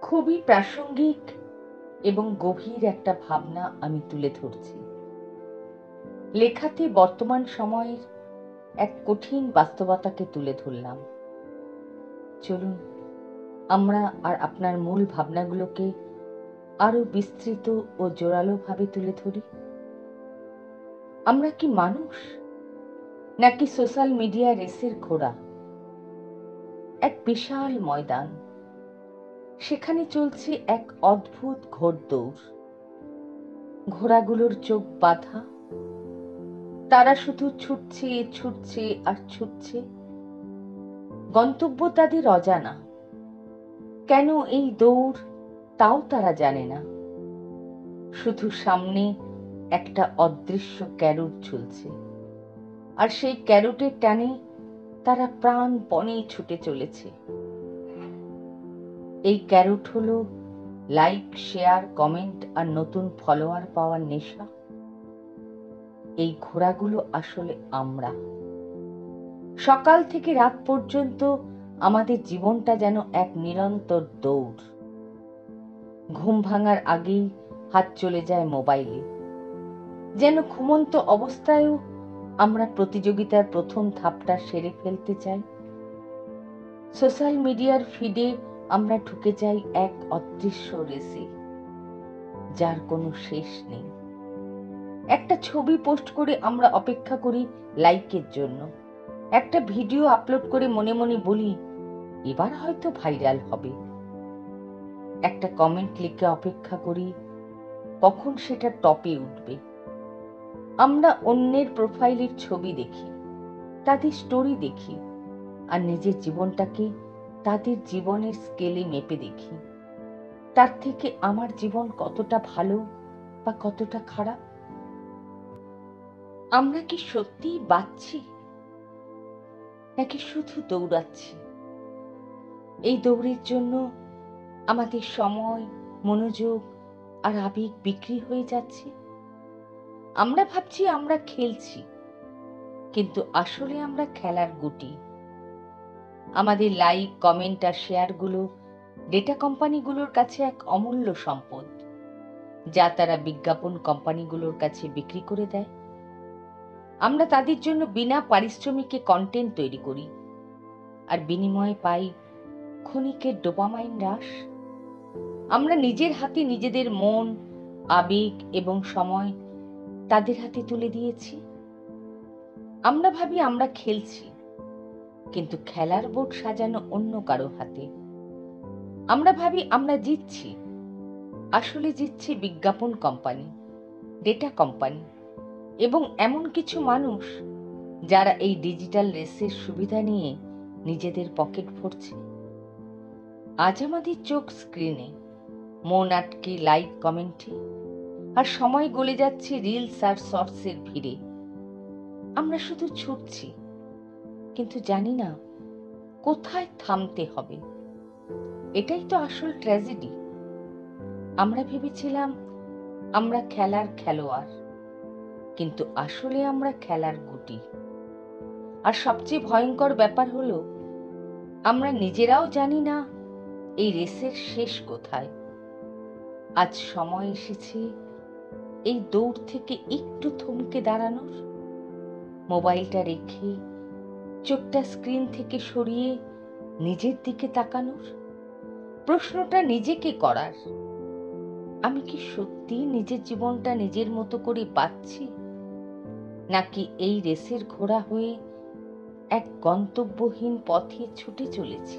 খুবই প্রাসঙ্গিক এবং গভীর একটা ভাবনা আমি তুলে ধরছি। লেখাতে বর্তমান সময়ের এক কঠিন বাস্তবতাকে তুলে ধরলাম। চলুন আমরা আর আপনার মূল ভাবনাগুলোকে আরো বিস্তৃত ও জোরালোভাবে তুলে ধরি। আমরা কি মানুষ, নাকি সোশ্যাল মিডিয়া রেসের ঘোড়া? এক বিশাল ময়দান, সেখানে চলছে এক অদ্ভুত ঘোড়দৌড়। ঘোড়াগুলোর চোখ বাঁধা, তারা শুধু ছুটছে ছুটছে আর ছুটছে। গন্তব্য তাদের অজানা। কেন এই দৌড় তাও তারা জানে না। শুধু সামনে একটা অদৃশ্য ক্যারোট ঝুলছে, আর সেই ক্যারোটের টানে তারা প্রাণপণে ছুটে চলেছে। এই ক্যারোট হলো লাইক, শেয়ার, কমেন্ট আর নতুন ফলোয়ার পাওয়ার নেশা। এই ঘোড়াগুলো আসলে আমরা। সকাল থেকে রাত পর্যন্ত আমাদের জীবনটা যেন এক নিরন্তর দৌড়। ঘুম ভাঙার আগেই হাত চলে যায় মোবাইলে। যেন ঘুমন্ত অবস্থায়ও আমরা প্রতিযোগিতার প্রথম ধাপটা সেরে ফেলতে চাই। সোশ্যাল মিডিয়ার ফিডে আমরা ঢুকে যাই এক অদৃশ্য রেসে, যার কোনো শেষ নেই। একটা ছবি পোস্ট করে আমরা অপেক্ষা করি লাইকের জন্য। একটা ভিডিও আপলোড করে মনে মনে বলি, এবার হয়তো ভাইরাল হবে। একটা কমেন্ট লিখে অপেক্ষা করি কখন সেটা টপে উঠবে। আমরা অন্যের প্রোফাইলের ছবি দেখি, তাদের স্টোরি দেখি, আর নিজের জীবনটাকে তাদের জীবনের স্কেলে মেপে দেখি। তার থেকে আমার জীবন কতটা ভালো বা কতটা খারাপ। আমরা কি সত্যিই বাঁচছি, নাকি শুধু দৌড়াচ্ছি? এই দৌড়ের জন্য আমাদের সময়, মনোযোগ আর আবেগ বিক্রি হয়ে যাচ্ছে। আমরা ভাবছি আমরা খেলছি, কিন্তু আসলে আমরা খেলার গুটি। আমাদের লাইক, কমেন্ট আর শেয়ারগুলো ডেটা কোম্পানিগুলোর কাছে এক অমূল্য সম্পদ, যা তারা বিজ্ঞাপন কোম্পানিগুলোর কাছে বিক্রি করে দেয়। আমরা তাদের জন্য বিনা পারিশ্রমিকে কন্টেন্ট তৈরি করি, আর বিনিময়ে পাই ক্ষণিকের ডোপামাইন হ্রাস। আমরা নিজের হাতে নিজেদের মন, আবেগ এবং সময় তাদের হাতে তুলে দিয়েছি। আমরা ভাবি আমরা খেলছি, কিন্তু খেলার বোর্ড সাজানো অন্য কারো হাতে। আমরা ভাবি আমরা জিতছি, আসলে জিতছে বিজ্ঞাপন কোম্পানি, ডেটা কোম্পানি এবং এমন কিছু মানুষ যারা এই ডিজিটাল রেসের সুবিধা নিয়ে নিজেদের পকেট ভরছে। আজ আমাদের চোখ স্ক্রিনে, মন আটকে লাইক কমেন্টে, আর সময় গলে যাচ্ছে রিলস আর শর্টসের ভিড়ে। আমরা শুধু ছুটছি, কিন্তু জানি না কোথায় থামতে হবে। এটাই তো আসল ট্র্যাজেডি। আমরা ভেবেছিলাম আমরা খেলার খেলোয়াড়, কিন্তু আসলে আমরা খেলার গুটি। আর সবচেয়ে ভয়ঙ্কর ব্যাপার হলো, আমরা নিজেরাও জানি না এই রেসের শেষ কোথায়। আজ সময় এসেছে এই দৌড় থেকে একটু থমকে দাঁড়ানোর, মোবাইলটা রেখে চোখটা স্ক্রিন থেকে সরিয়ে নিজের দিকে তাকানোর, প্রশ্নটা নিজেকে করার, আমি কি সত্যি নিজের জীবনটা নিজের মতো করে বাঁচছি, নাকি এই রেসের ঘোড়া হয়ে এক গন্তব্যহীন পথে ছুটে চলেছি?